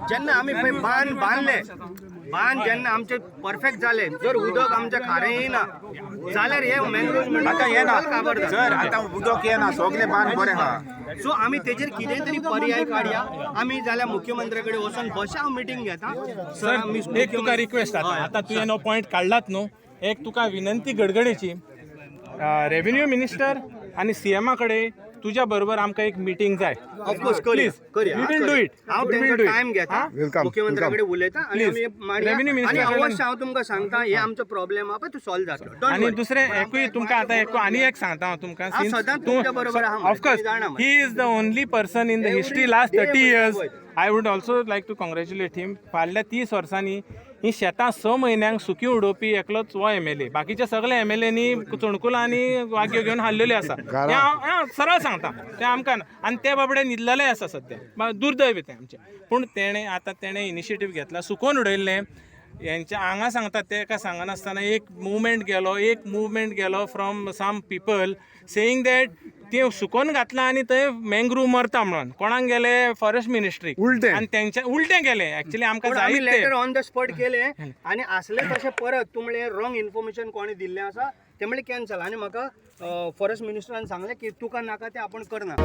जेन्ना आमी बांद बांदले बांद जेन्ना आमचे परफेक्ट जाले जर उदक आमच्या खारे येना जाल्यार हे मॅनेजमेंट आता येना जर आता उदक येना सगळे बांद बरे हा सो आमी तेजेर कितें तरी पर्याय काडया आमी जाल्यार मुख्यमंत्री कडेन वचून बशा हांव मिटींग घेता सर एक तुका रिक्वेस्ट आता तुवें नो पॉयंट काढलात न्हू एक तुका विनंती गडगडेची रेव्हेन्यू मिनिस्टर आणि सीएमा कडे तुझ्या बरोबर आमकां एक मीटिंग जाय of course please we will do it हांव तेंचो टायम घेता मुख्यमंत्री कडेन उलयता आनी आमी मारया आनी अवश्य हांव तुमकां सांगता हे आमचो प्रॉब्लेम आहा पळय तो सॉल्व जातलो आणि दुसरे एकूय तुमकां आतां एक आनी एक सांगता हांव तुमकां सदांच तुमच्या बरोबर आहा of course he is the only person in the history last 30 years I would also like to congratulate him फाटल्या 30 वर्सांनी ही शेतां 6 म्हयन्यांक सुकी उडोवपी एकलोच हो MLA बाकीचे सगळे MLAनी चणकुलां आनी वाग्यो घेवन हाडलेले आसा हांव सरळ सांगता ते आमकां आनी ते बाबडे न्हिदलेले आसा सद्या दुर्दैव ते आमचे पूण तेणें इनिशिएटीव घेतला सुकोवन उडयल्लें यांच्या हांगा सांगतात ते एका सांगनासतना एक मुवमेंट गेलो from some people saying that ते सुकोवन घातला आनी थंय मँग्रूव मरता म्हणून कोणाक गेले फॉरेस्ट मिनिस्ट्री आनी तेंचे उलटे गेले एक्चुअली आमकां आमी लेटर ऑन द स्पॉट केले आनी असले तशें परत तुमले रॉंग इन्फॉर्मेशन कोणी दिल्लें आसा ते म्हणले कॅन्सल आनी म्हाका फॉरेस्ट मिनिस्टरान सांगलें की तुका नाका तें आपण करना